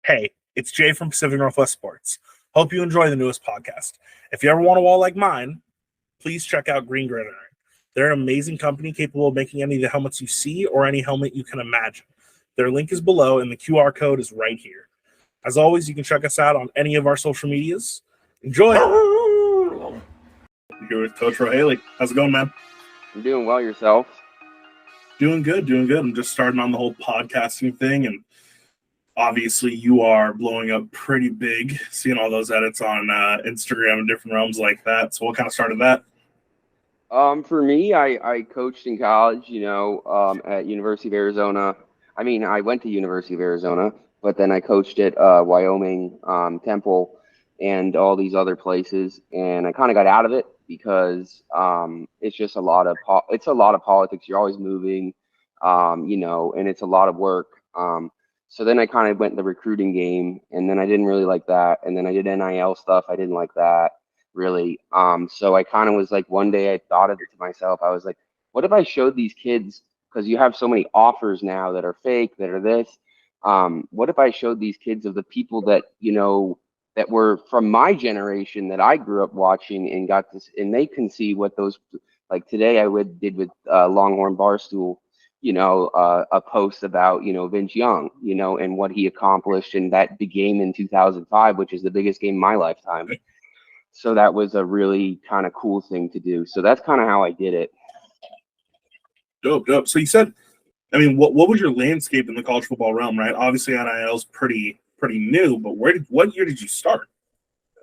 Hey, it's Jay from Pacific Northwest Sports. Hope you enjoy the newest podcast. If you ever want a wall like mine, please check out Green Gridiron. They're an amazing company capable of making any of the helmets you see or any helmet you can imagine. Their link is below and the QR code is right here. As always, you can check us out on any of our social medias. Enjoy! Here with Coach Rohaly. How's it going, man? I'm doing well. Yourself? Doing good. I'm just starting on the whole podcasting thing, and obviously you are blowing up pretty big, seeing all those edits on Instagram and different realms like that. So what kind of started that? For me, I coached in college, at University of Arizona. I went to University of Arizona, but then I coached at Wyoming, Temple, and all these other places. And I kind of got out of it because it's just a lot of politics. You're always moving, and it's a lot of work. So then I kind of went in the recruiting game, and then I didn't really like that. And then I did NIL stuff. I didn't like that really. So I kind of was like, one day I thought of it to myself. I was like, what if I showed these kids, because you have so many offers now that are fake, that are this. What if I showed these kids of the people that, that were from my generation that I grew up watching and got this, and they can see what those, like today did with Longhorn Barstool, a post about, Vince Young, and what he accomplished in that big game in 2005, which is the biggest game of my lifetime. So that was a really kind of cool thing to do. So that's kind of how I did it. Dope. So you said, what was your landscape in the college football realm, right? Obviously NIL is pretty new, but what year did you start?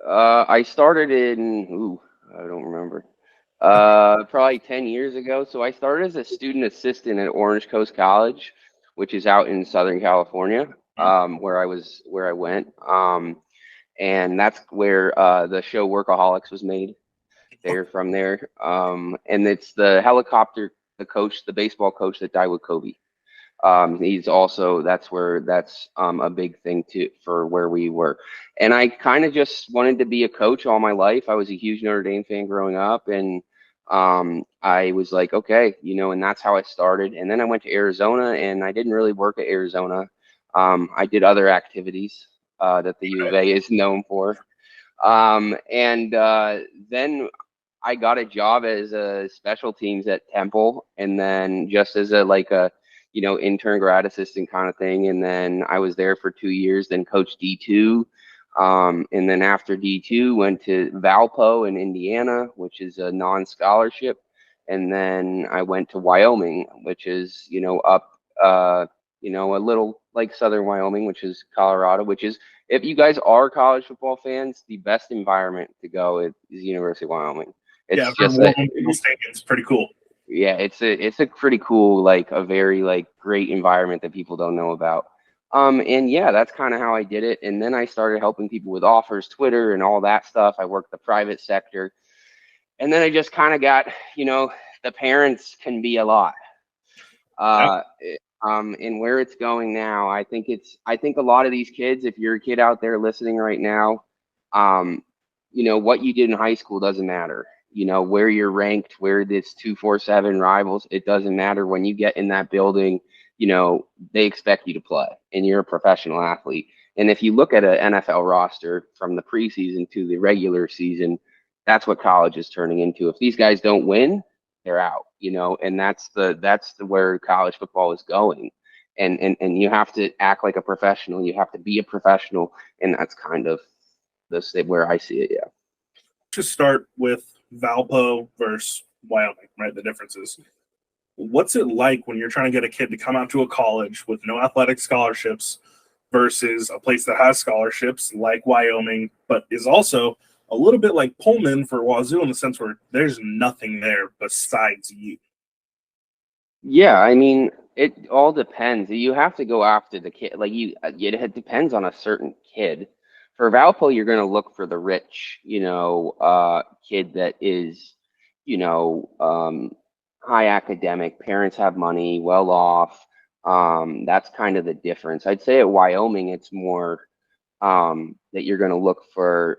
I started in, I don't remember. Probably 10 years ago. So I started as a student assistant at Orange Coast College, which is out in Southern California, where I went. And that's where the show Workaholics was made. They're from there. And it's the baseball coach that died with Kobe. He's also, that's a big thing for where we were. And I kind of just wanted to be a coach all my life. I was a huge Notre Dame fan growing up, and I was like, okay, and that's how I started. And then I went to Arizona, and I didn't really work at Arizona. I did other activities that the U of A is known for. And then I got a job as a special teams at Temple, and then just as a intern grad assistant kind of thing. And then I was there for 2 years, then coached D2. And then after D2, went to Valpo in Indiana, which is a non-scholarship. And then I went to Wyoming, which is, up, a little like Southern Wyoming, which is Colorado, which is, if you guys are college football fans, the best environment to go is University of Wyoming. It's pretty cool. Yeah, it's a pretty cool, a very great environment that people don't know about. And yeah, that's kind of how I did it. And then I started helping people with offers, Twitter, and all that stuff. I worked the private sector, and then I just kind of got, the parents can be a lot. And where it's going now, I think a lot of these kids, if you're a kid out there listening right now, what you did in high school doesn't matter. Where you're ranked, where it's 247 rivals, it doesn't matter. When you get in that building, they expect you to play, and you're a professional athlete. And if you look at an NFL roster from the preseason to the regular season, that's what college is turning into. If these guys don't win, they're out, and that's where college football is going. And you have to act like a professional. You have to be a professional. And that's kind of where I see it. Yeah. Just start with Valpo versus Wyoming, right? The differences. What's it like when you're trying to get a kid to come out to a college with no athletic scholarships versus a place that has scholarships like Wyoming, but is also a little bit like Pullman for Wazoo in the sense where there's nothing there besides you? Yeah, it all depends. You have to go after the kid. It depends on a certain kid. For Valpo, you're going to look for the rich, kid that is, high academic, parents have money, well off. That's kind of the difference. I'd say at Wyoming, it's more that you're going to look for,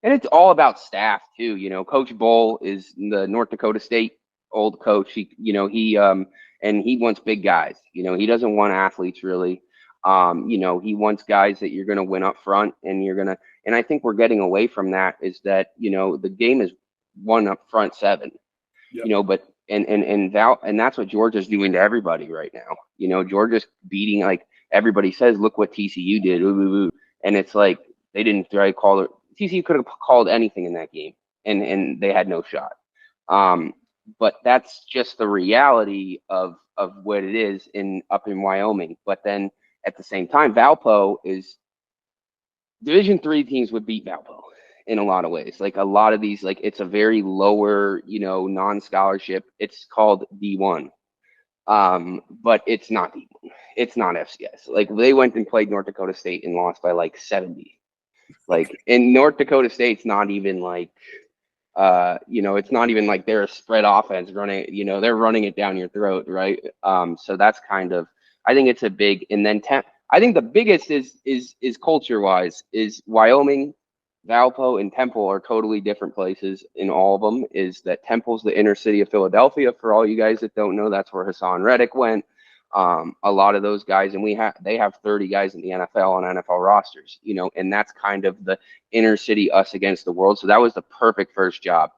and it's all about staff too. Coach Bull is the North Dakota State old coach. And he wants big guys. He doesn't want athletes really. He wants guys that you're going to win up front, and and I think we're getting away from that. Is that the game is one up front 7, Yep. but and that's what Georgia's doing to everybody right now. Georgia's beating, like everybody says, look what TCU did, and it's like they didn't try to call it. TCU could have called anything in that game, and they had no shot. But that's just the reality of what it is up in Wyoming. But then at the same time, Valpo is Division III teams would beat Valpo in a lot of ways. Like a lot of these, like it's a very lower, non-scholarship. It's called D1, but it's not D1. It's not FCS. Like they went and played North Dakota State and lost by like 70. Like in North Dakota State's not even like, it's not even like they're a spread offense running. They're running it down your throat, right? So that's kind of, I think it's a big, and then I think the biggest is culture wise is Wyoming, Valpo, and Temple are totally different places in all of them. Is that Temple's the inner city of Philadelphia? For all you guys that don't know, that's where Hassan Reddick went. A lot of those guys, and they have 30 guys in the NFL on NFL rosters, and that's kind of the inner city us against the world. So that was the perfect first job.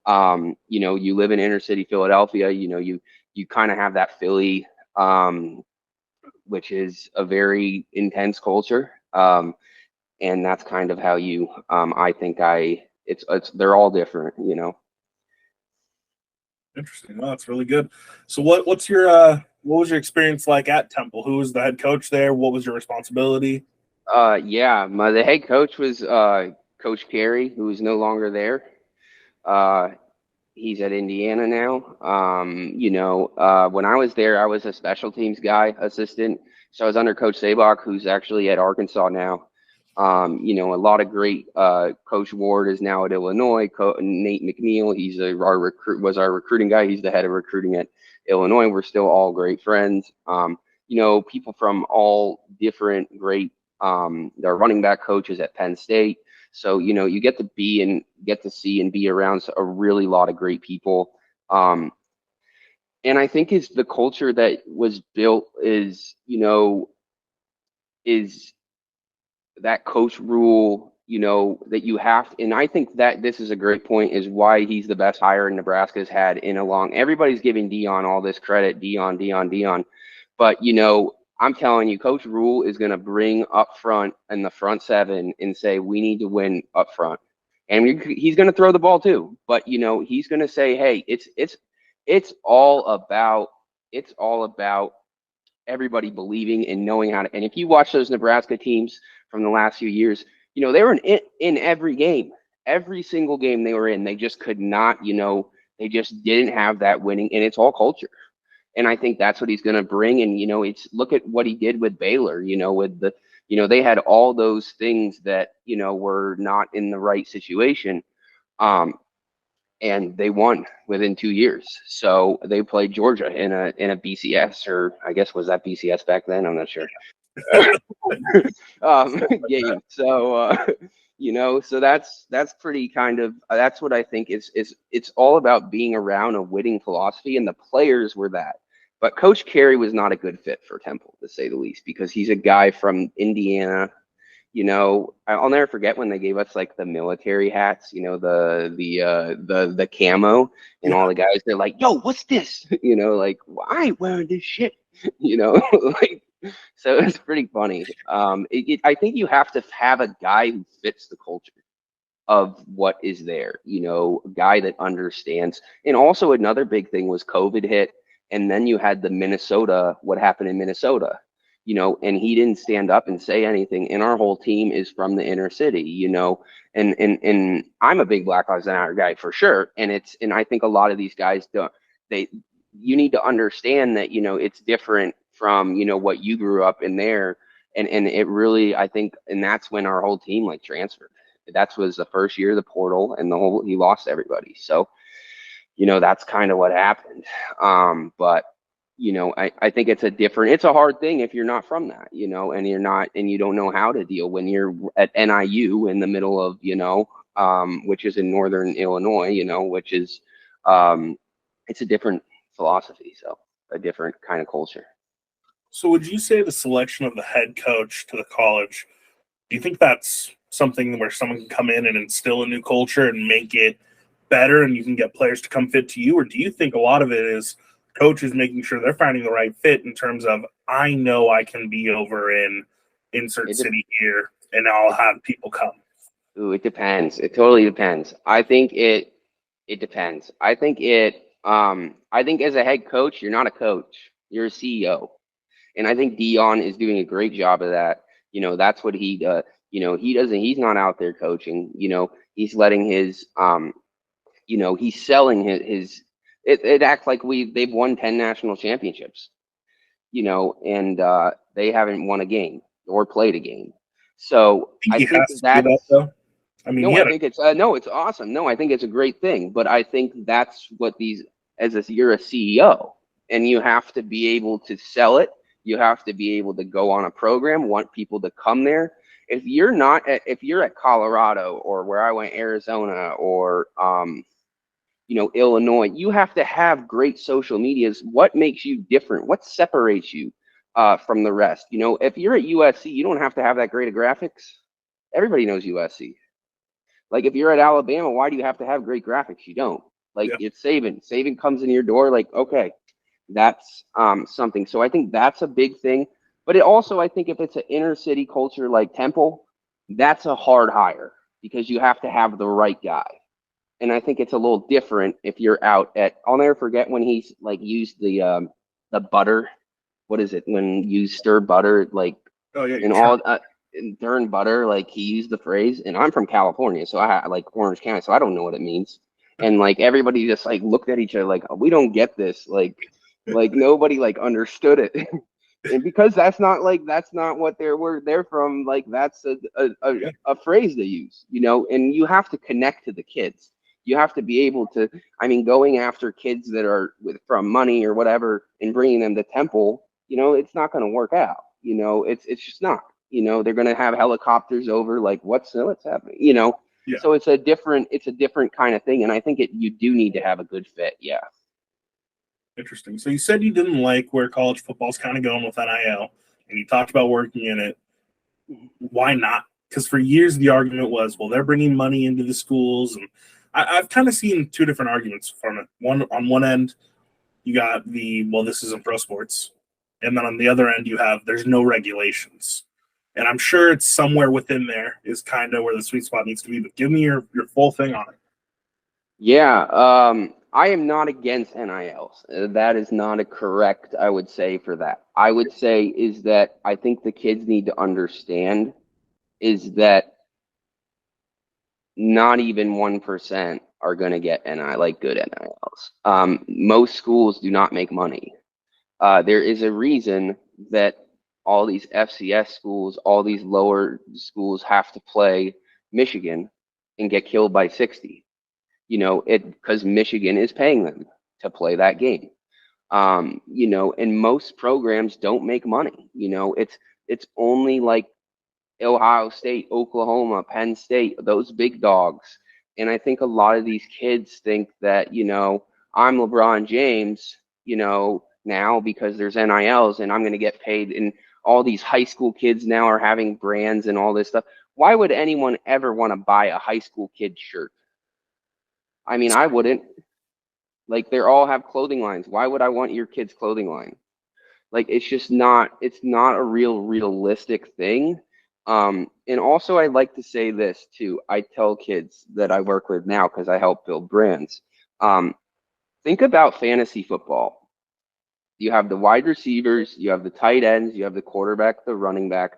You live in inner city Philadelphia, you kind of have that Philly, which is a very intense culture. And that's kind of how I think they're all different, Interesting. Well, that's really good. So what was your experience like at Temple? Who was the head coach there? What was your responsibility? The head coach was Coach Carey, who is no longer there. He's at Indiana now. When I was there, I was a special teams guy, assistant. So I was under Coach Sabak, who's actually at Arkansas now. A lot of great. Coach Ward is now at Illinois. Nate McNeil, was our recruiting guy. He's the head of recruiting at Illinois. We're still all great friends. People from all different great. Their running back coaches at Penn State. So, you get to see and be around a really lot of great people. And I think is the culture that was built is that coach rule, that you have. And I think that this is a great point is why he's the best hire Nebraska's had in a long, everybody's giving Dion all this credit, Dion. But, I'm telling you, Coach Rule is going to bring up front in the front 7 and say, we need to win up front. And he's going to throw the ball too. But, he's going to say, hey, it's all about everybody believing and knowing how to. And if you watch those Nebraska teams from the last few years, they were in every game, every single game they were in. They just could not, they just didn't have that winning. And it's all culture. And I think that's what he's going to bring. And, look at what he did with Baylor, with they had all those things that, were not in the right situation. And they won within 2 years. So they played Georgia in a BCS, or I guess was that BCS back then? I'm not sure. Game. So, so that's pretty kind of, that's what I think is it's all about being around a winning philosophy, and the players were that. But Coach Carey was not a good fit for Temple, to say the least, because he's a guy from Indiana. I'll never forget when they gave us like the military hats, the camo, and all the guys, they're like, yo, what's this? Like, well, I ain't wearing this shit, like, so it's pretty funny. I think you have to have a guy who fits the culture of what is there, a guy that understands. And also another big thing was COVID hit. And then you had what happened in Minnesota, and he didn't stand up and say anything. And our whole team is from the inner city, and I'm a big Black Lives Matter guy for sure. And I think a lot of these guys you need to understand that, it's different from, what you grew up in there. And it really, I think, and that's when our whole team like transferred. That was the first year of the portal, and he lost everybody. So, that's kind of what happened. But, I think it's a hard thing if you're not from that, and you don't know how to deal when you're at NIU in the middle of, which is in Northern Illinois, which is, it's a different philosophy. So a different kind of culture. So would you say the selection of the head coach to the college, do you think that's something where someone can come in and instill a new culture and make it better and you can get players to come fit to you? Or do you think a lot of it is coaches making sure they're finding the right fit in terms of, I know I can be over in insert city here and I'll have people come? Ooh, it depends. It totally depends. I think it depends. I think as a head coach, you're not a coach. You're a CEO. And I think Dion is doing a great job of that. You know, that's what he does. You know, he's not out there coaching. You know, he's letting his you know, he's selling his it acts like they've won 10 national championships, you know, and they haven't won a game or played a game. So I I think he think has to do that's that, though. I mean, no, I think it's no, it's awesome. No, I think it's a great thing. But I think that's what you're a CEO and you have to be able to sell it. You have to be able to go on a program, want people to come there. If you're at Colorado or where I went, Arizona or you know, Illinois, you have to have great social medias. What makes you different? What separates you from the rest? You know, if you're at USC, you don't have to have that great of graphics. Everybody knows USC. Like if you're at Alabama, why do you have to have great graphics? You don't. Like yeah, it's Saban. Saban comes in your door, like, okay, that's something. So I think that's a big thing. But it also, I think if it's an inner city culture like Temple, that's a hard hire because you have to have the right guy. And I think it's a little different if you're out at. I'll never forget when he's like used the butter. What is it when you stir butter like oh yeah, in all during butter, like he used the phrase, and I'm from California, so I like Orange County, so I don't know what it means. And like everybody just like looked at each other like we don't get this, like nobody like understood it. And because that's not what they're from, like that's a phrase they use, you know, and you have to connect to the kids. You have to be able to, I mean, going after kids that are from money or whatever and bringing them to Temple, you know, it's not going to work out. You know, it's just not. You know, they're going to have helicopters over, like what's happening. You know, yeah. so it's a different kind of thing, and I think you do need to have a good fit. Yeah. Interesting. So you said you didn't like where college football's kind of going with NIL, and you talked about working in it. Why not? Because for years the argument was, well, they're bringing money into the schools, and I've kind of seen two different arguments from it. One on one end, you got well, this isn't pro sports, and then on the other end, you have there's no regulations, and I'm sure it's somewhere within there is kind of where the sweet spot needs to be. But give me your full thing on it. Yeah, I am not against NILs. That is not a correct, I would say, for that. I would say is that I think the kids need to understand is that not even 1% are going to get like good NILs. Most schools do not make money. There is a reason that all these FCS schools, all these lower schools have to play Michigan and get killed by 60. You know, because Michigan is paying them to play that game. You know, and most programs don't make money. You know, it's only like Ohio State, Oklahoma, Penn State, those big dogs. And I think a lot of these kids think that, you know, I'm LeBron James, you know, now because there's NILs and I'm going to get paid. And all these high school kids now are having brands and all this stuff. Why would anyone ever want to buy a high school kid shirt? I mean, I wouldn't. Like, they all have clothing lines. Why would I want your kid's clothing line? Like it's not a realistic thing. And also I like to say this too. I tell kids that I work with now because I help build brands. Think about fantasy football. You have the wide receivers, you have the tight ends, you have the quarterback, the running back,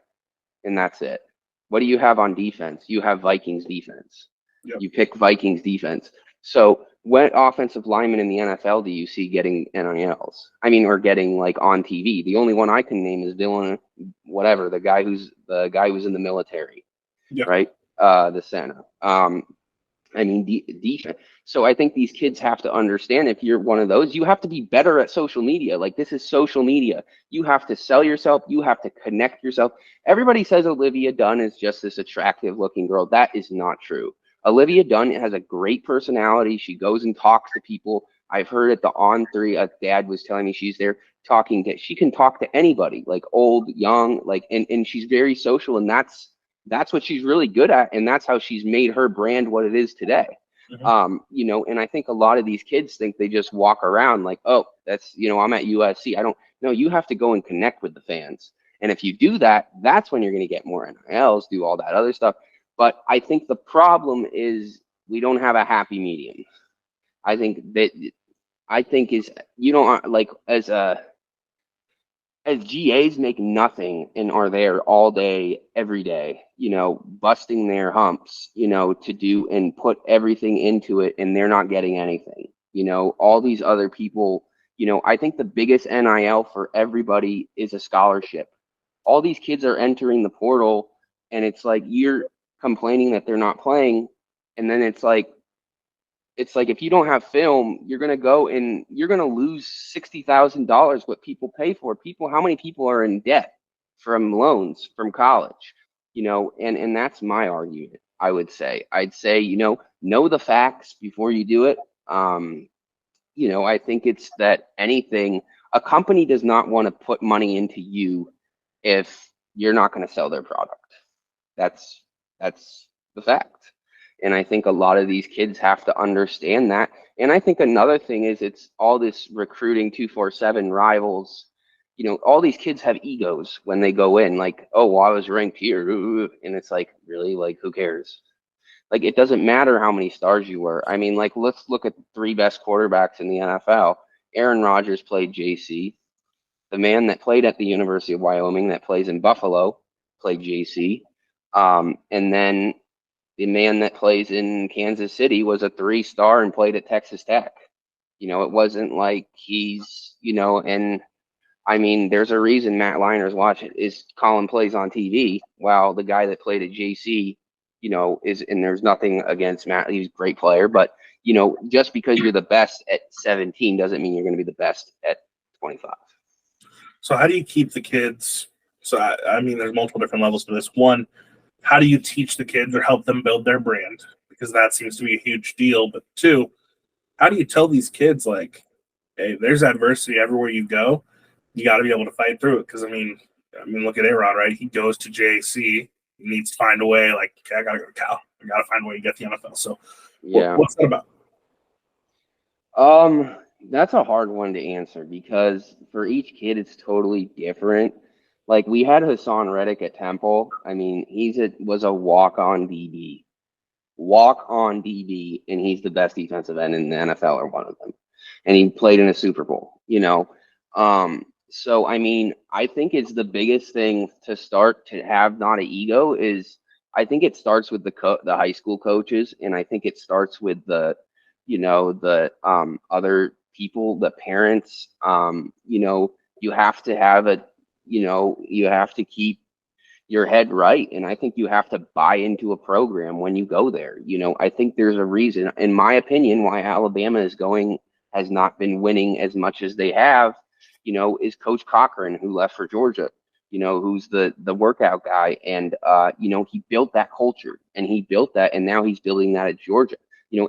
and that's it. What do you have on defense? You have Vikings defense. Yep. You pick Vikings defense. So what offensive lineman in the NFL do you see getting NILs? I mean, or getting like on TV? The only one I can name is Dylan, whatever, the guy who's in the military, Yep. right? The center. I mean, defense. So I think these kids have to understand if you're one of those, you have to be better at social media. Like this is social media. You have to sell yourself. You have to connect yourself. Everybody says Olivia Dunn is just this attractive looking girl. That is not true. Olivia Dunn has a great personality. She goes and talks to people. I've heard at the On3, a dad was telling me she's there she can talk to anybody, like old, young, like, and she's very social, and that's what she's really good at, and that's how she's made her brand what it is today. And I think a lot of these kids think they just walk around like, oh, that's, I'm at USC. I don't know. You have to go and connect with the fans. And if you do that, that's when you're going to get more NILs, do all that other stuff. But I think the problem is we don't have a happy medium. I think is you don't like as GAs make nothing and are there all day, every day, busting their humps, to do and put everything into it, and they're not getting anything. All these other people, I think the biggest NIL for everybody is a scholarship. All these kids are entering the portal, and it's like you're complaining that they're not playing, and then it's like if you don't have film, you're gonna go and you're gonna lose $60,000 what people pay for. How many people are in debt from loans from college? And that's my argument. I'd say, know the facts before you do it. I think it's that a company does not want to put money into you if you're not going to sell their product. That's the fact. And I think a lot of these kids have to understand that. And I think another thing is it's all this recruiting 247 rivals. All these kids have egos when they go in, like, oh, well, I was ranked here. And it's like, really? Like, who cares? Like, it doesn't matter how many stars you were. I mean, like, let's look at the 3 best quarterbacks in the NFL. Aaron Rodgers played JC. The man that played at the University of Wyoming that plays in Buffalo played JC. And then the man that plays in Kansas City was a 3-star and played at Texas Tech. It wasn't like he's, and I mean, there's a reason Matt Leiner's is calling plays on TV while the guy that played at JC, and there's nothing against Matt. He's a great player, but, just because you're the best at 17 doesn't mean you're going to be the best at 25. So how do you keep the kids? So, I mean, there's multiple different levels to this. One, how do you teach the kids or help them build their brand? Because that seems to be a huge deal. But 2, how do you tell these kids, like, hey, there's adversity everywhere you go. You got to be able to fight through it. Because, I mean, look at A-Rod, right? He goes to JC. He needs to find a way. Like, okay, I got to go to Cal. I got to find a way to get the NFL. So, yeah. What's that about? That's a hard one to answer because for each kid, it's totally different. Like, we had Hassan Reddick at Temple. I mean, was a walk-on DB. And he's the best defensive end in the NFL, or one of them. And he played in a Super Bowl, So, I mean, I think it's the biggest thing to start to have not an ego is I think it starts with the high school coaches, and I think it starts with the other people, the parents. You have to have you have to keep your head right, and I think you have to buy into a program when you go there. I think there's a reason, in my opinion, why Alabama has not been winning as much as they have. Is Coach Cochran, who left for Georgia. Who's the workout guy, and he built that culture, and he built that, and now he's building that at Georgia.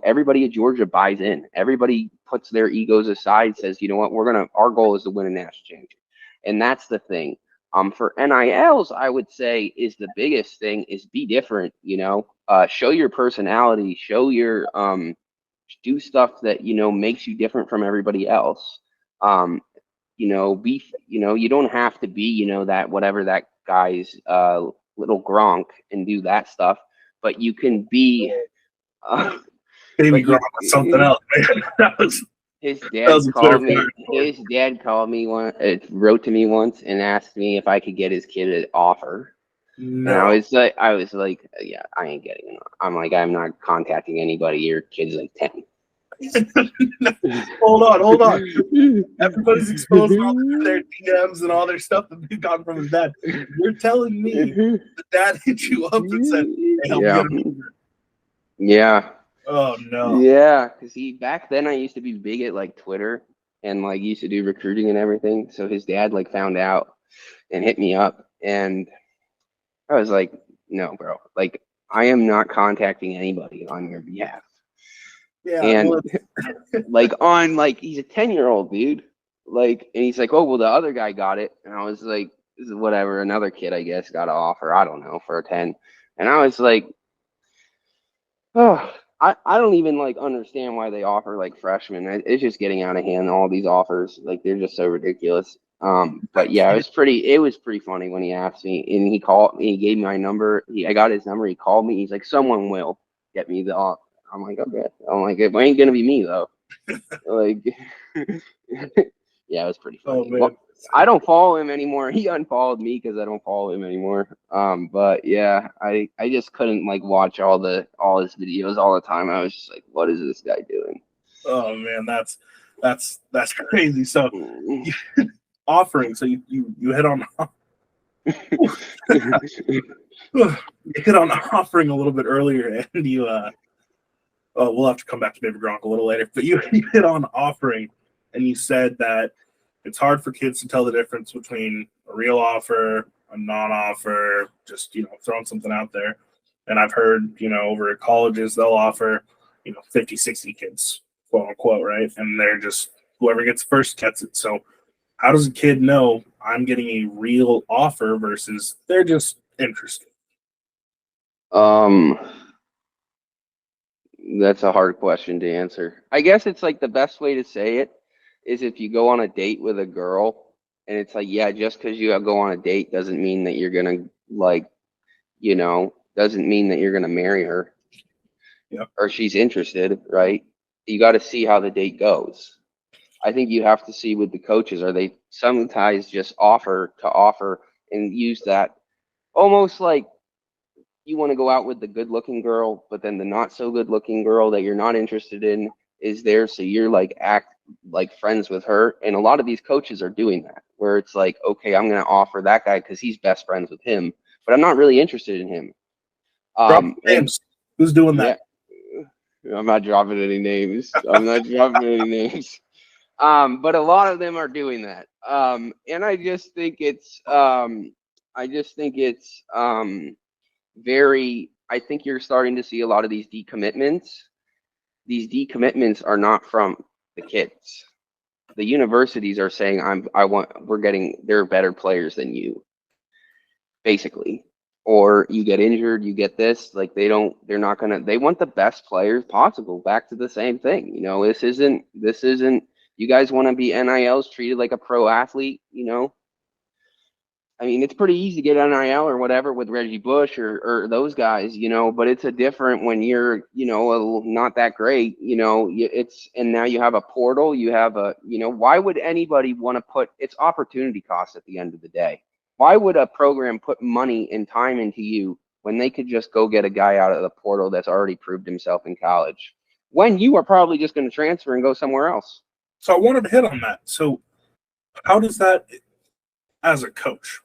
Everybody at Georgia buys in. Everybody puts their egos aside, says, you know what, our goal is to win a national championship. And that's the thing. For NILs, I would say is the biggest thing is be different, show your personality, show your, do stuff that, makes you different from everybody else. You don't have to be, that whatever that guy's, little Gronk and do that stuff, but you can be, Baby Gronk was something else, man. His dad called me wrote to me once and asked me if I could get his kid an offer. No. And I was like, yeah, I ain't getting it. I'm like, I'm not contacting anybody. Your kid's like 10. Hold on. Everybody's exposed all their DMs and all their stuff that they've gotten from his dad. You're telling me the dad hit you up and said, hey, help me get an offer. Yeah. Oh no. Yeah, because back then I used to be big at like Twitter and like used to do recruiting and everything. So his dad like found out and hit me up, and I was like, no, bro, like I am not contacting anybody on your behalf. Yeah. And he's a 10-year-old dude. Like, and he's like, oh, well, the other guy got it. And I was like, whatever, another kid, I guess, got an offer, I don't know, for a 10. And I was like, oh, I don't even like understand why they offer like freshmen. It's just getting out of hand, all these offers. Like, they're just so ridiculous. I But yeah, can't. it was pretty funny when he asked me, and he called me, he gave me my number. I got his number. He called me. He's like, someone will get me the offer. I'm like, okay. I'm like, it ain't gonna be me though. Like, yeah, it was pretty Oh funny. Well, man. I don't follow him anymore. He unfollowed me because I don't follow him anymore. But yeah, I just couldn't like watch all his videos all the time. I was just like, what is this guy doing? Oh man, that's crazy. So Mm. you, offering. So you hit on you hit on offering a little bit earlier, and you oh, we'll have to come back to Baby Gronk a little later. But you hit on offering, and you said that it's hard for kids to tell the difference between a real offer, a non-offer, just throwing something out there. And I've heard over at colleges they'll offer 50, 60 kids, quote unquote, right? And they're just whoever gets first gets it. So how does a kid know I'm getting a real offer versus they're just interested? Um, that's a hard question to answer. I guess it's like the best way to say it is if you go on a date with a girl and it's like, yeah, just because you go on a date doesn't mean that you're gonna like, doesn't mean that you're gonna marry her Yep. or she's interested, right? You got to see how the date goes. I think you have to see with the coaches, are they sometimes just offer to offer and use that almost like you want to go out with the good looking girl, but then the not so good looking girl that you're not interested in is there. So you're like act like friends with her. And a lot of these coaches are doing that where it's like, okay, I'm going to offer that guy because he's best friends with him, but I'm not really interested in him. Drop And names. Who's doing yeah, that? I'm not dropping any names. I'm not dropping any names. But a lot of them are doing that. And I just think it's very, I think you're starting to see a lot of these decommitments. These decommitments are not from the kids. The universities are saying, they're better players than you, basically. Or you get injured, you get this, like they want the best players possible. Back to the same thing. This isn't, you guys want to be NILs treated like a pro athlete. I mean, it's pretty easy to get NIL or whatever with Reggie Bush or those guys, but it's a different when you're, not that great, and now you have a portal, why would anybody want to it's opportunity cost at the end of the day? Why would a program put money and time into you when they could just go get a guy out of the portal that's already proved himself in college when you are probably just going to transfer and go somewhere else? So I wanted to hit on that. So how does that, as a coach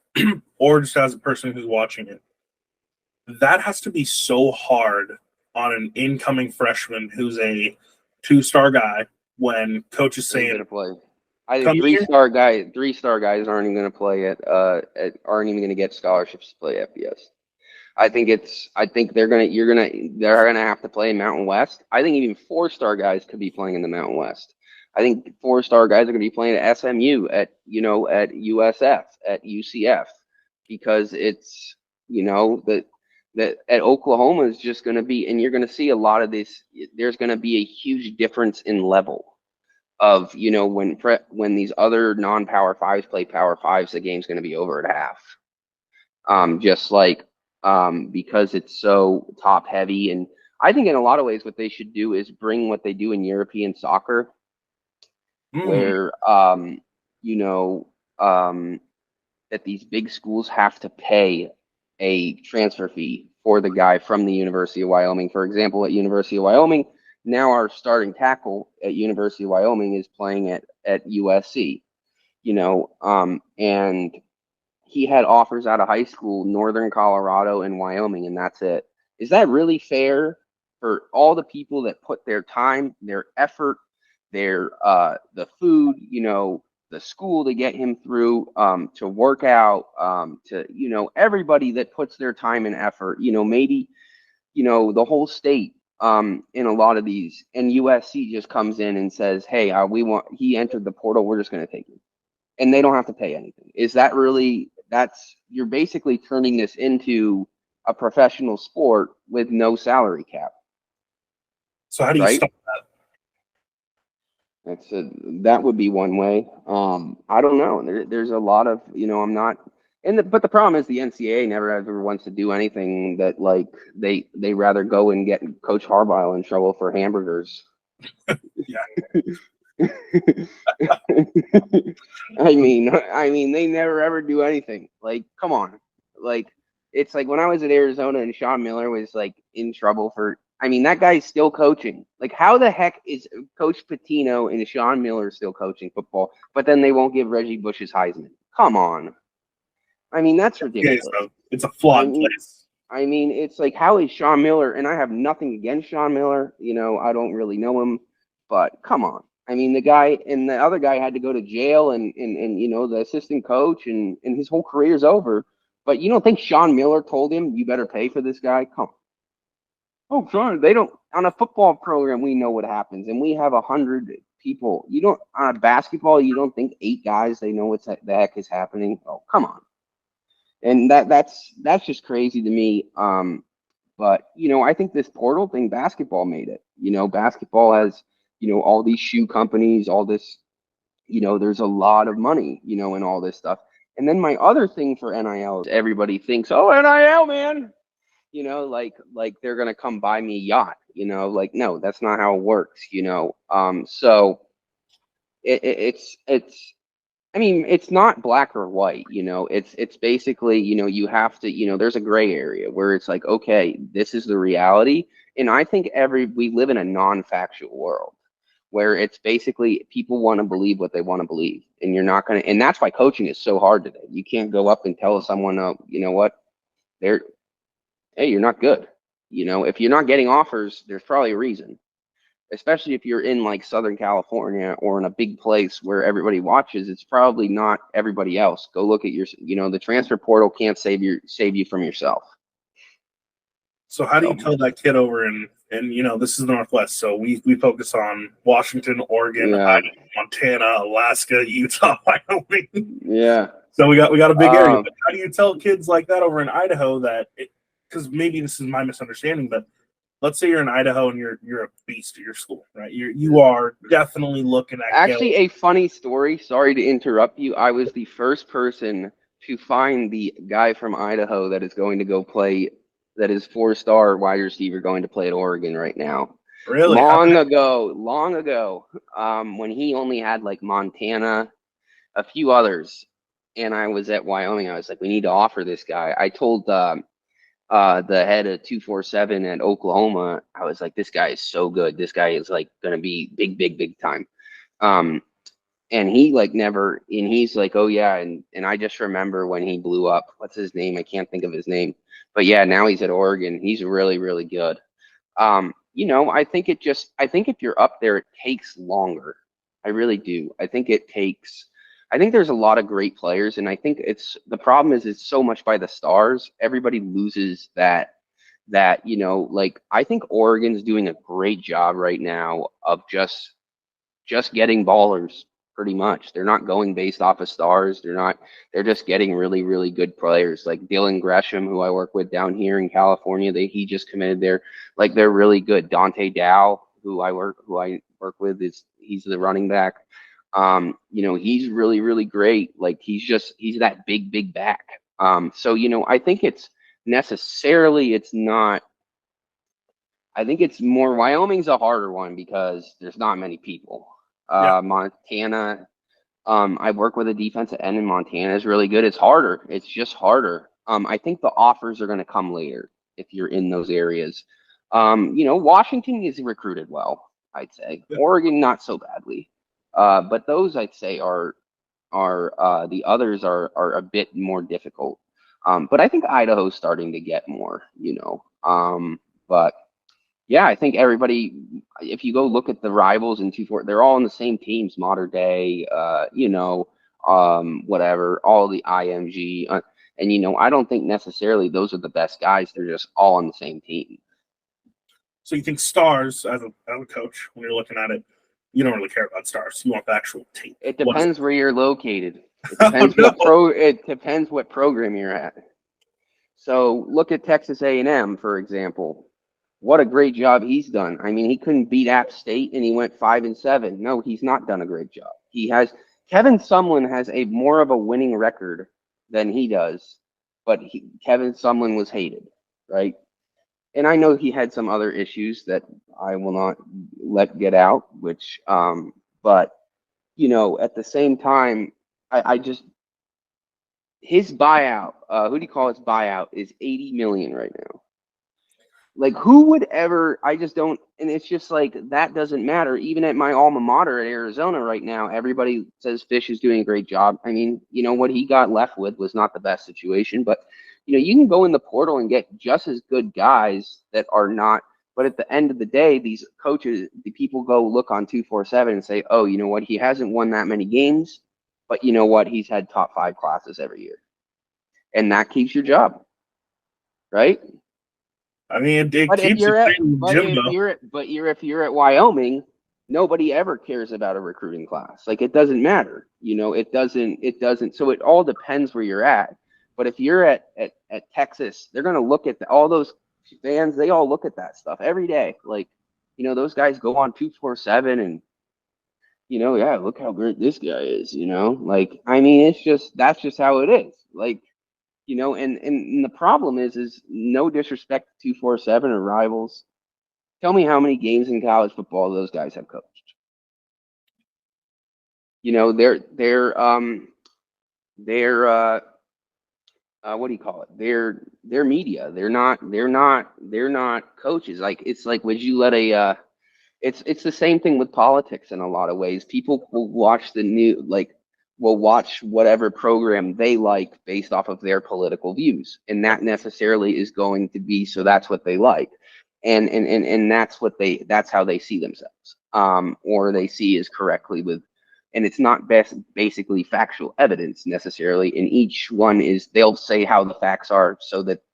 or just as a person who's watching it, that has to be so hard on an incoming freshman who's a 2-star guy when coach is Ain't saying, gonna play. I think come here. 3-star guys aren't even gonna play aren't even gonna get scholarships to play FBS. I think they're gonna have to play Mountain West. I think even 4-star guys could be playing in the Mountain West. I think 4-star guys are gonna be playing at SMU, at USF, at UCF, because it's that at Oklahoma is just gonna be, and you're gonna see a lot of this. There's gonna be a huge difference in level of when these other non-power fives play power fives, the game's going to be over at half. Just like because it's so top heavy, and I think in a lot of ways what they should do is bring what they do in European soccer, where you know that these big schools have to pay a transfer fee for the guy from the University of Wyoming. For example, at University of Wyoming, now our starting tackle at University of Wyoming is playing at USC, and he had offers out of high school, Northern Colorado and Wyoming, and that's it. Is that really fair for all the people that put their time, their effort, the food, the school to get him through, to work out, to everybody that puts their time and effort, maybe the whole state, in a lot of these, and USC just comes in and says, "Hey, he entered the portal. We're just going to take him," and they don't have to pay anything. Is that really? You're basically turning this into a professional sport with no salary cap. So how do you right? stop That would be one way. I don't know. There's a lot of, I'm not, but the problem is the NCAA never ever wants to do anything that, like, they rather go and get Coach Harbaugh in trouble for hamburgers. that? Yeah. I mean, they never ever do anything. Like, come on. Like, it's like when I was at Arizona and Sean Miller was like in trouble for. I mean, that guy's still coaching. Like, how the heck is Coach Pitino and Sean Miller still coaching football, but then they won't give Reggie Bush his Heisman? Come on. I mean, that's ridiculous. Okay, so it's a flawed place. I mean, it's like, how is Sean Miller? And I have nothing against Sean Miller. I don't really know him, but come on. I mean, the guy and the other guy had to go to jail, and the assistant coach, and his whole career's over. But you don't think Sean Miller told him, you better pay for this guy? Come on. Oh, Sean, they don't. On a football program, we know what happens, and we have 100 people. You don't, on a basketball, you don't think 8 guys, they know what the heck is happening? Oh, come on. And that's just crazy to me. But I think this portal thing, basketball made it. Basketball has all these shoe companies, all this. There's a lot of money, in all this stuff. And then my other thing for NIL is everybody thinks, oh, NIL, man. Like they're gonna come buy me a yacht. Like, no, that's not how it works. So it's I mean, it's not black or white, it's basically, you have to, there's a gray area where it's like, okay, this is the reality. And I think we live in a non-factual world where it's basically people want to believe what they want to believe. And you're not going to, and that's why coaching is so hard today. You can't go up and tell someone, oh, you know what, hey, you're not good. If you're not getting offers, there's probably a reason, especially if you're in like Southern California or in a big place where everybody watches. It's probably not everybody else. Go look at the transfer portal can't save you from yourself. So how do you tell that kid over and this is Northwest, so we focus on Washington, Oregon, Idaho, Montana, Alaska, Utah, Wyoming. Yeah. So we got a big area. But how do you tell kids like that over in Idaho that, because maybe this is my misunderstanding, but let's say you're in Idaho and you're a beast at your school, right? You are definitely looking at actually a funny story. Sorry to interrupt you. I was the first person to find the guy from Idaho that is going to go play. That is 4-star wide receiver going to play at Oregon right now. Really? Long ago, when he only had like Montana, a few others, and I was at Wyoming. I was like, we need to offer this guy. I told the head of 247 at Oklahoma, I was like, this guy is so good. This guy is like going to be big time. And he like never, and he's like, oh yeah. And I just remember when he blew up, what's his name? I can't think of his name, but yeah, now he's at Oregon. He's really, really good. I think if you're up there, it takes longer. I really do. I think there's a lot of great players, and I think the problem is it's so much by the stars. Everybody loses that, like, I think Oregon's doing a great job right now of just getting ballers. Pretty much, they're not going based off of stars. They're just getting really, really good players like Dylan Gresham, who I work with down here in California. He just committed there. Like, they're really good. Dante Dow, who I work with, he's the running back. He's really, really great. Like, he's that big back. So I think it's not. I think it's more, Wyoming's a harder one because there's not many people. Montana, I work with a defensive end in Montana, is really good. It's harder. It's just harder. I think the offers are going to come later if you're in those areas. Washington is recruited well, I'd say. Oregon, not so badly. But those, I'd say, are the others are a bit more difficult. But I think Idaho's starting to get more, but yeah, I think everybody, if you go look at the rivals in 2-4, they're all on the same teams, Modern Day, whatever, all the IMG. And, I don't think necessarily those are the best guys. They're just all on the same team. So you think stars, as a coach, when you're looking at it, you don't really care about stars. You want the actual tape. It depends where you're located. It Oh, depends no. it depends what program you're at. So look at Texas A&M, for example. What a great job he's done. I mean, he couldn't beat App State and he went 5-7. No, he's not done a great job. Kevin Sumlin has a more of a winning record than he does, but Kevin Sumlin was hated, right? And I know he had some other issues that I will not let get out, but at the same time, I just his buyout, who do you call his buyout, is 80 million right now. Like, who would ever? I just don't, and it's just like that doesn't matter. Even at my alma mater at Arizona right now, everybody says Fish is doing a great job. I mean, what he got left with was not the best situation, but you can go in the portal and get just as good guys that are not. But at the end of the day, these coaches, the people go look on 247 and say, oh, you know what? He hasn't won that many games, but you know what? He's had top 5 classes every year, and that keeps your job, right? I mean, it But if keeps you're it at, clean, but if Jimbo. you're at, but you're if you're at Wyoming, nobody ever cares about a recruiting class. Like, it doesn't matter, it doesn't. So it all depends where you're at. But if you're at Texas, they're gonna look at all those fans. They all look at that stuff every day. Like, those guys go on 247 and yeah, look how great this guy is. Like, I mean, that's just how it is. Like, and the problem is no disrespect to 247 or rivals. Tell me how many games in college football those guys have coached. They're what do you call it? They're media. They're not coaches. Like, it's like, would you let a it's the same thing with politics in a lot of ways. People will watch will watch whatever program they like based off of their political views, and that necessarily is going to be, so that's what they like, and that's how they see themselves, or they see as correctly with, and it's not basically factual evidence necessarily. And each one they'll say how the facts are so that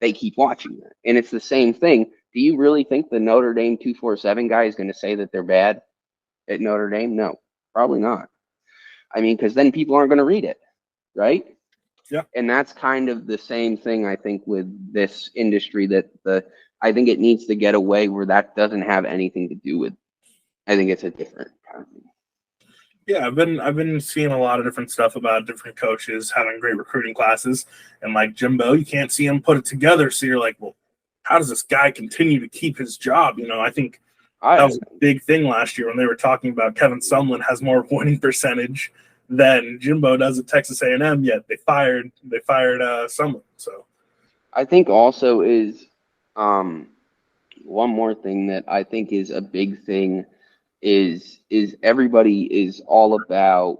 they keep watching that. And it's the same thing. Do you really think the Notre Dame 247 guy is going to say that they're bad at Notre Dame? No, probably not. I mean, because then people aren't going to read it, right? Yeah. And that's kind of the same thing, I think, with this industry, I think it needs to get away where that doesn't have anything to do with. I think it's a different kind of thing. Yeah, I've been seeing a lot of different stuff about different coaches having great recruiting classes, and like Jimbo, you can't see him put it together. So you're like, well, how does this guy continue to keep his job? I think that was a big thing last year when they were talking about Kevin Sumlin has more winning percentage than Jimbo does at Texas A&M. Yet they fired Sumlin. So I think also is one more thing that I think is a big thing is everybody is all about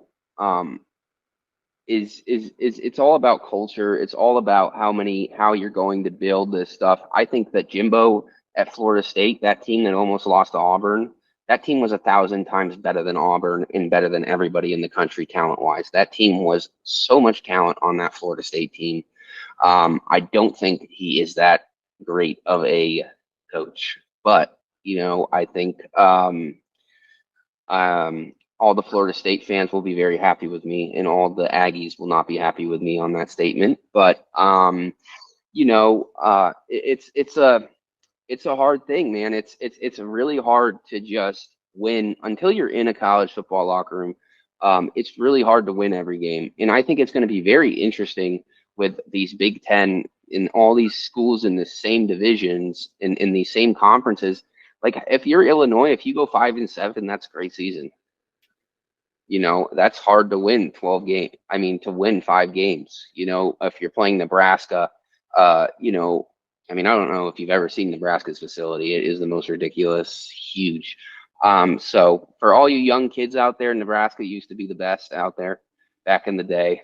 it's all about culture. It's all about how you're going to build this stuff. I think that Jimbo at Florida State, that team that almost lost to Auburn, that team was 1,000 times better than Auburn and better than everybody in the country talent wise. That team was so much talent on that Florida State team. I don't think he is that great of a coach, but I think all the Florida State fans will be very happy with me, and all the Aggies will not be happy with me on that statement. But it's a hard thing, man. It's really hard to just win until you're in a college football locker room. It's really hard to win every game, and I think it's going to be very interesting with these Big Ten in all these schools in the same divisions in these same conferences. Like, if you're Illinois, if you go 5-7, that's a great season. That's hard to win 12 games. I mean, to win 5 games, if you're playing Nebraska, I mean, I don't know if you've ever seen Nebraska's facility. It is the most ridiculous, huge. So for all you young kids out there, Nebraska used to be the best out there back in the day.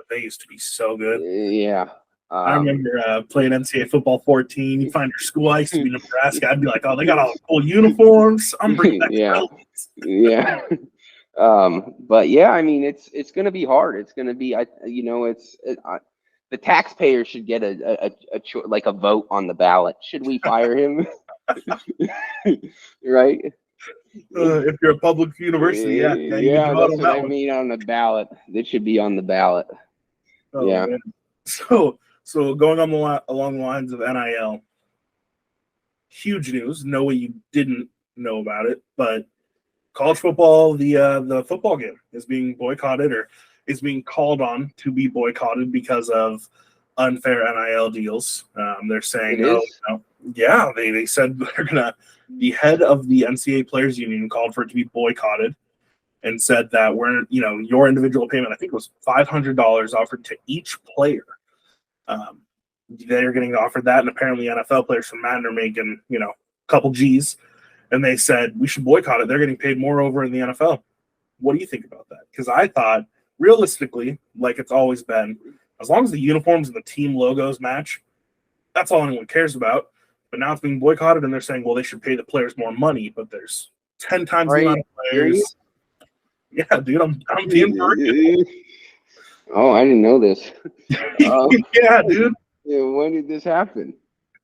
they used to be so good. Yeah. I remember playing NCAA football 14. You find your school. I used to be Nebraska. I'd be like, oh, they got all the cool uniforms. I'm bringing back yeah. Yeah. But yeah, I mean, it's going to be hard. It's going to be, the taxpayers should get like a vote on the ballot. Should we fire him? Right? If you're a public university, yeah, you get Yeah, to vote that's on what that I one. mean on the ballot. It should be on the ballot. Oh Yeah. man. So going on along the lines of NIL, huge news. No way you didn't know about it, but college football, the football game is being boycotted or is being called on to be boycotted because of unfair NIL deals. They're It saying, oh, is? yeah, they said they're gonna. The head of the NCAA Players Union called for it to be boycotted and said that your individual payment, I think it was $500 offered to each player. They're getting offered that, and apparently NFL players from Madden are making, a couple G's, and they said we should boycott it. They're getting paid more over in the NFL. What do you think about that? Because I thought, realistically, like it's always been, as long as the uniforms and the team logos match, that's all anyone cares about. But now it's being boycotted, and they're saying, well, they should pay the players more money, but there's 10 times Are the you amount of serious? players. Yeah, dude, I'm being for Oh, I didn't know this. it. Yeah, dude. When did this happen?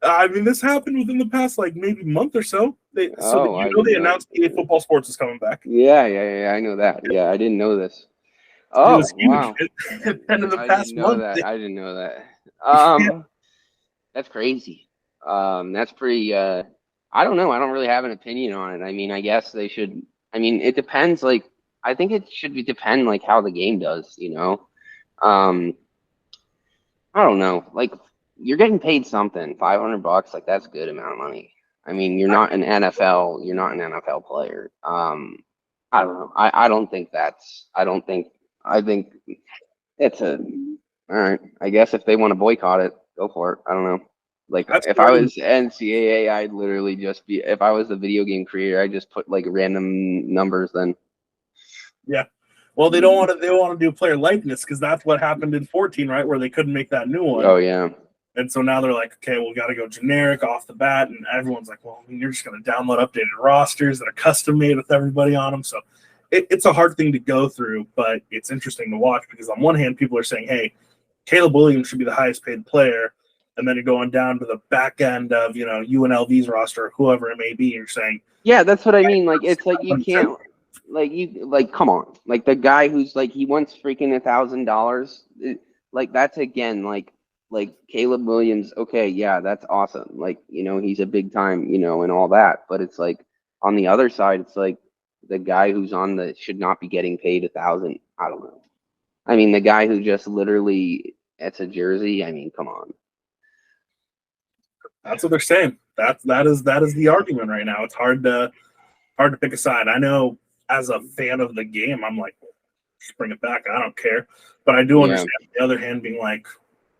I mean, this happened within the past, like, maybe month or so. They I didn't they know. announced EA Football Sports is coming back. Yeah, I know that. Yeah, I didn't know this. It was Oh, huge. wow. And in the I past didn't know month, that. I didn't know that. yeah, That's crazy. That's pretty, I don't know. I don't really have an opinion on it. I mean, I guess they should, I mean, it depends, like, I think it should depend, like, how the game does, you know? Um, I don't know. Like, you're getting paid something, $500, like, that's a good amount of money. I mean, you're not an NFL player. I don't know. I don't think I think it's all right. I guess if they want to boycott it, go for it. I don't know. Like that's if I was NCAA, I'd literally just be. If I was the video game creator, I'd just put like random numbers. Then yeah. Well, they don't want to. They want to do player likeness because that's what happened in 14, right? Where they couldn't make that new one, oh yeah, and so now they're like, okay, well, we got to go generic off the bat, and everyone's like, well, I mean, you're just going to download updated rosters that are custom made with everybody on them. So it's a hard thing to go through, but it's interesting to watch because on one hand, people are saying, hey, Caleb Williams should be the highest paid player. And then you're going down to the back end of, UNLV's roster or whoever it may be. You're saying, yeah. That's what I mean. Like it's like you can't. Like come on. Like the guy who's like he wants freaking $1,000. Like that's again like Caleb Williams. Okay, yeah, that's awesome. Like he's a big time and all that. But it's like on the other side, it's like the guy who's on the should not be getting paid 1,000. I don't know. I mean, the guy who just literally it's a jersey. I mean, come on. that's what they're saying. That is the argument right now. It's hard to pick a side. I know as a fan of the game, I'm like, just bring it back. I don't care. But I do understand on the other hand being like,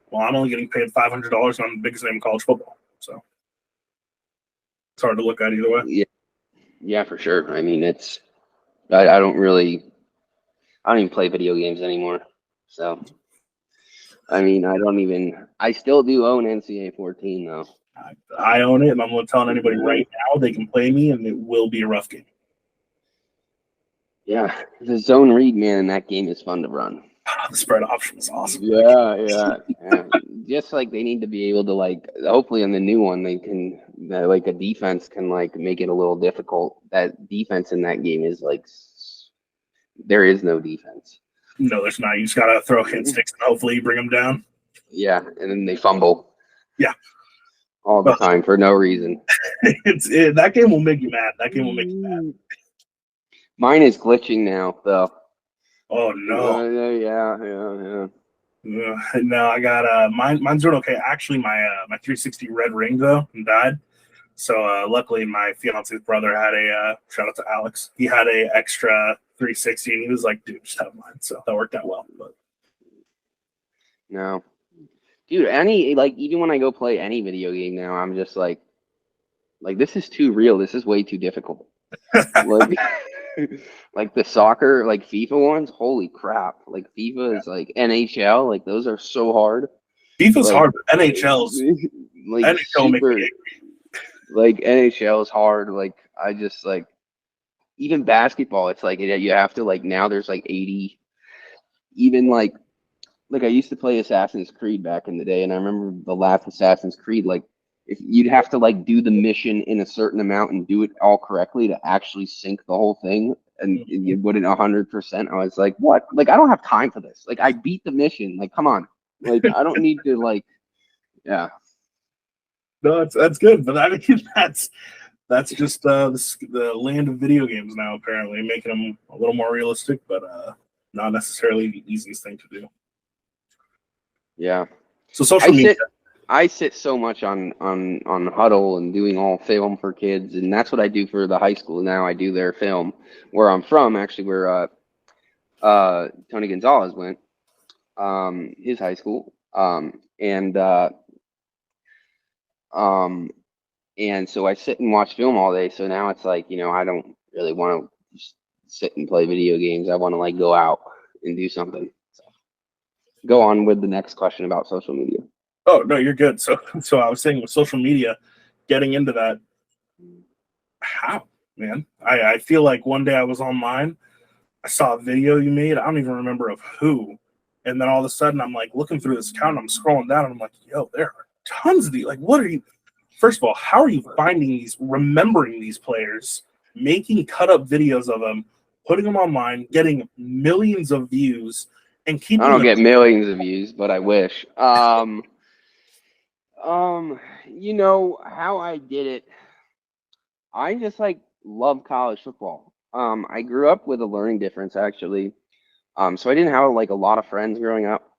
well, I'm only getting paid $500 and I'm the biggest name in college football. So it's hard to look at either way. Yeah, for sure. I mean, I don't even play video games anymore. So, I mean, I still do own NCAA 14 though. I own it, and I'm telling anybody right now they can play me, and it will be a rough game. Yeah, the zone read, man, in that game is fun to run. The spread option is awesome. Yeah. Just like they need to be able to hopefully in the new one they can a defense can make it a little difficult. That defense in that game is there is no defense. No, there's not. You just gotta throw hit sticks and hopefully you bring them down. Yeah, and then they fumble. Yeah, all the time for no reason. That game will make you mad. That game will make you mad. Mine is glitching now, though. Oh no. Yeah. No, I got mine's doing okay. Actually, my 360 red ring though died. So luckily, my fiance's brother had a shout out to Alex. He had a extra 360, and he was like, "Dude, just have mine." So that worked out well. But no, dude, even when I go play any video game now, I'm just like this is too real. This is way too difficult. Like the soccer, like FIFA ones, holy crap! Like FIFA is like NHL, like those are so hard. FIFA's hard, but NHL's NHL make me angry. Like NHL is hard. Like I just even basketball. It's like you have to now there's 80. Even like I used to play Assassin's Creed back in the day, and I remember the last Assassin's Creed if you'd have to like do the mission in a certain amount and do it all correctly to actually sync the whole thing, and you wouldn't 100%. I was like, what? Like, I don't have time for this. Like, I beat the mission. Like, come on. Like, I don't need to like, yeah. No, that's good, but I mean that's just the land of video games now. Apparently, making them a little more realistic, but not necessarily the easiest thing to do. Yeah. So social media. I sit so much on Huddle and doing all film for kids, and that's what I do for the high school now. I do their film where I'm from, actually, where Tony Gonzalez went, his high school, and so I sit and watch film all day. So now it's like, I don't really want to just sit and play video games. I want to like go out and do something. So go on with the next question about social media. Oh no, you're good. So I was saying with social media, getting into that, how, man? I feel like one day I was online, I saw a video you made. I don't even remember of who, and then all of a sudden I'm like looking through this account, and I'm scrolling down, and I'm like, yo, there are tons of these. Like, what are you? First of all, how are you finding these, remembering these players, making cut up videos of them, putting them online, getting millions of views, and keeping I don't get millions of views, but I wish. How I did it, I just like love college football. I grew up with a learning difference actually. So I didn't have like a lot of friends growing up,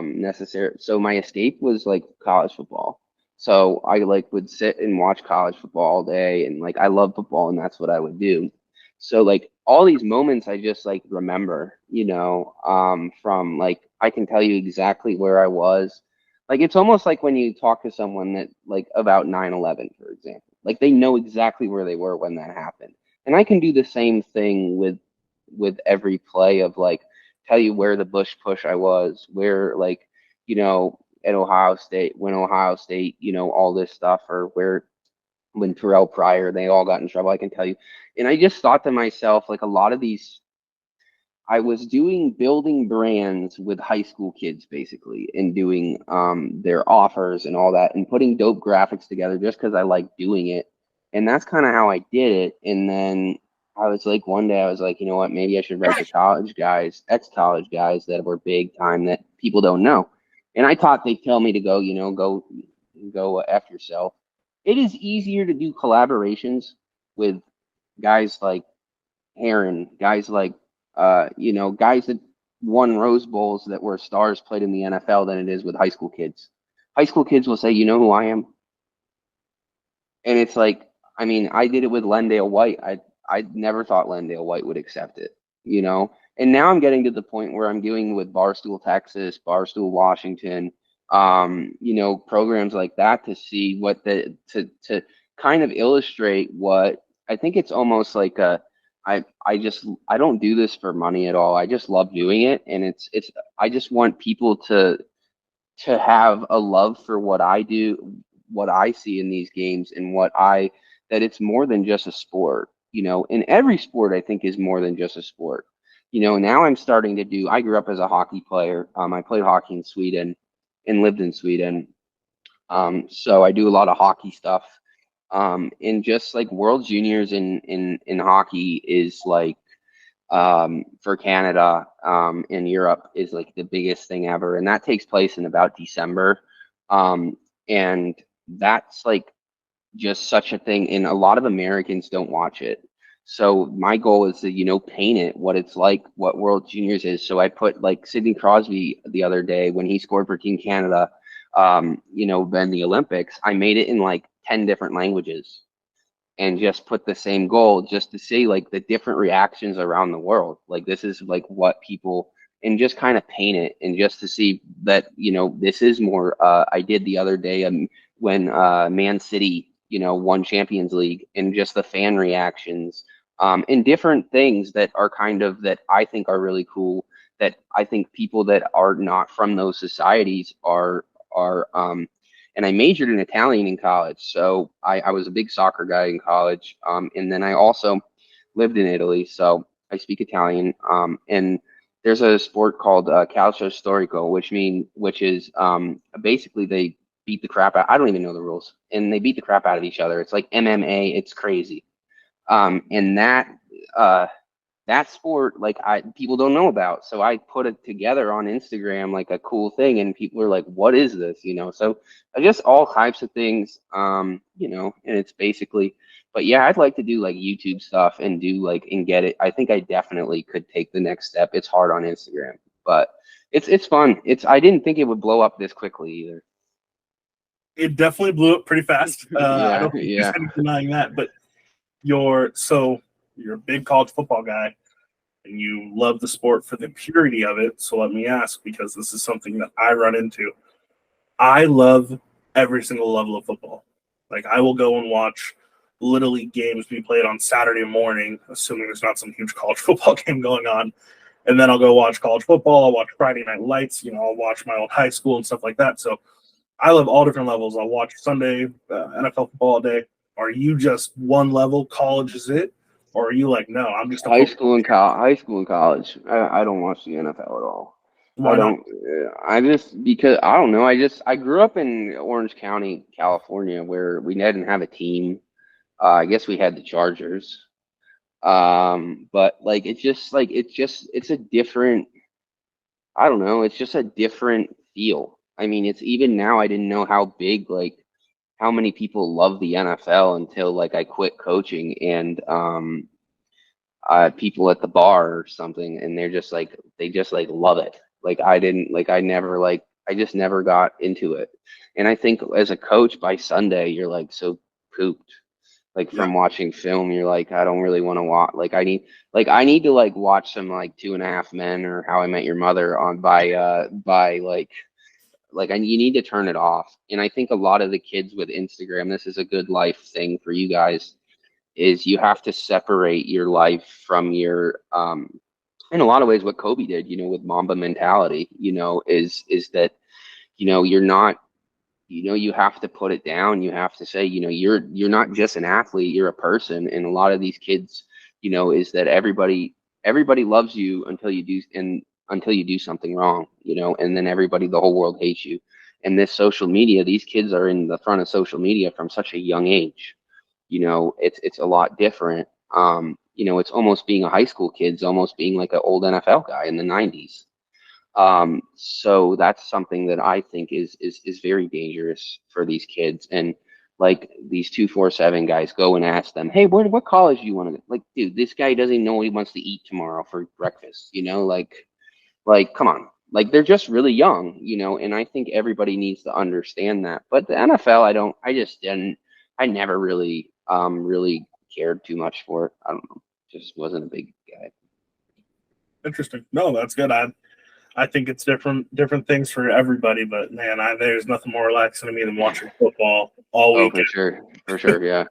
necessarily. So my escape was like college football. So I like would sit and watch college football all day, and like I love football, and that's what I would do. So like all these moments I just like remember, from like I can tell you exactly where I was. Like it's almost like when you talk to someone that like about 9/11, for example. Like they know exactly where they were when that happened. And I can do the same thing with every play of like tell you where the bush push I was, where like, at Ohio State, when Ohio State, all this stuff, or where when Terrell Pryor, they all got in trouble, I can tell you. And I just thought to myself, like a lot of these, I was building brands with high school kids basically, and doing their offers and all that, and putting dope graphics together just because I like doing it. And that's kind of how I did it. And then I was like, one day I was like, you know what, maybe I should write to college guys, ex-college guys that were big time that people don't know. And I thought they'd tell me to go, go F yourself. It is easier to do collaborations with guys like Heron, guys like guys that won Rose Bowls that were stars played in the NFL than it is with high school kids. High school kids will say, "You know who I am?" And it's like, I mean, I did it with Lendale White. I never thought Lendale White would accept it, And now I'm getting to the point where I'm doing with Barstool Texas, Barstool Washington, programs like that to see what to kind of illustrate what I think it's almost like I don't do this for money at all. I just love doing it, and it's I just want people to have a love for what I do, what I see in these games, and that it's more than just a sport. In every sport, I think is more than just a sport. Now I'm starting to do. I grew up as a hockey player. I played hockey in Sweden and lived in Sweden. So I do a lot of hockey stuff. And just like World Juniors in hockey is like for Canada in Europe is like the biggest thing ever, and that takes place in about December, and that's like just such a thing, and a lot of Americans don't watch it. So my goal is to paint it what it's like, what World Juniors is. So I put like Sidney Crosby the other day when he scored for Team Canada, then the Olympics. I made it in like 10 different languages and just put the same goal just to see like the different reactions around the world. Like this is like what people and just kind of paint it and just to see that, this is more I did the other day when Man City, won Champions League and just the fan reactions and different things that are kind of that I think are really cool that I think people that are not from those societies are and I majored in Italian in college. So I was a big soccer guy in college. And then I also lived in Italy. So I speak Italian. And there's a sport called calcio storico, which is basically beat the crap out. I don't even know the rules, and they beat the crap out of each other. It's like MMA. It's crazy. And that sport, like people don't know about. So I put it together on Instagram like a cool thing, and people are like, "What is this?" So I guess all types of things. And it's basically. But yeah, I'd like to do like YouTube stuff and do like and get it. I think I definitely could take the next step. It's hard on Instagram, but it's fun. I didn't think it would blow up this quickly either. It definitely blew up pretty fast. I Yeah, don't think there's yeah. any denying that. But you're a big college football guy, and you love the sport for the purity of it. So let me ask, because this is something that I run into. I love every single level of football. Like, I will go and watch Little League games be played on Saturday morning, assuming there's not some huge college football game going on. And then I'll go watch college football. I'll watch Friday Night Lights. I'll watch my old high school and stuff like that. So I love all different levels. I'll watch Sunday NFL football all day. Are you just one level? College is it? Or are you like, no, I'm just a High football school and fan. high school and college. I don't watch the NFL at all. I Why not? don't. I just because I don't know. I grew up in Orange County, California, where we didn't have a team. I guess we had the Chargers. But like it's a different. I don't know. It's just a different feel. I mean, it's even now. I didn't know how big how many people love the NFL until like I quit coaching and people at the bar or something, and they just like love it. Like I didn't like I never like I just never got into it. And I think as a coach by Sunday you're like so pooped. Like Yeah. from watching film, you're like, I don't really want to watch. I need to like watch some like Two and a Half Men or How I Met Your Mother on by you need to turn it off. And I think a lot of the kids with Instagram, this is a good life thing for you guys is you have to separate your life from your in a lot of ways what Kobe did, with Mamba mentality, is that, you're not, you have to put it down. You have to say, you're not just an athlete, you're a person. And a lot of these kids, is that everybody loves you until you do something wrong, and then the whole world hates you. And this social media, these kids are in the front of social media from such a young age. It's a lot different. It's almost being a high school kid, it's almost being like an old NFL guy in the 90s. So that's something that I think is very dangerous for these kids. And like these 247 guys go and ask them, hey, what college do you want to go? Like, dude, this guy doesn't even know what he wants to eat tomorrow for breakfast, like come on. Like they're just really young, and I think everybody needs to understand that. But the NFL, I never really cared too much for it. I don't know. Just wasn't a big guy. Interesting. No, that's good. I think it's different things for everybody, but man, there's nothing more relaxing to me than watching football all Oh, weekend. for sure. Yeah.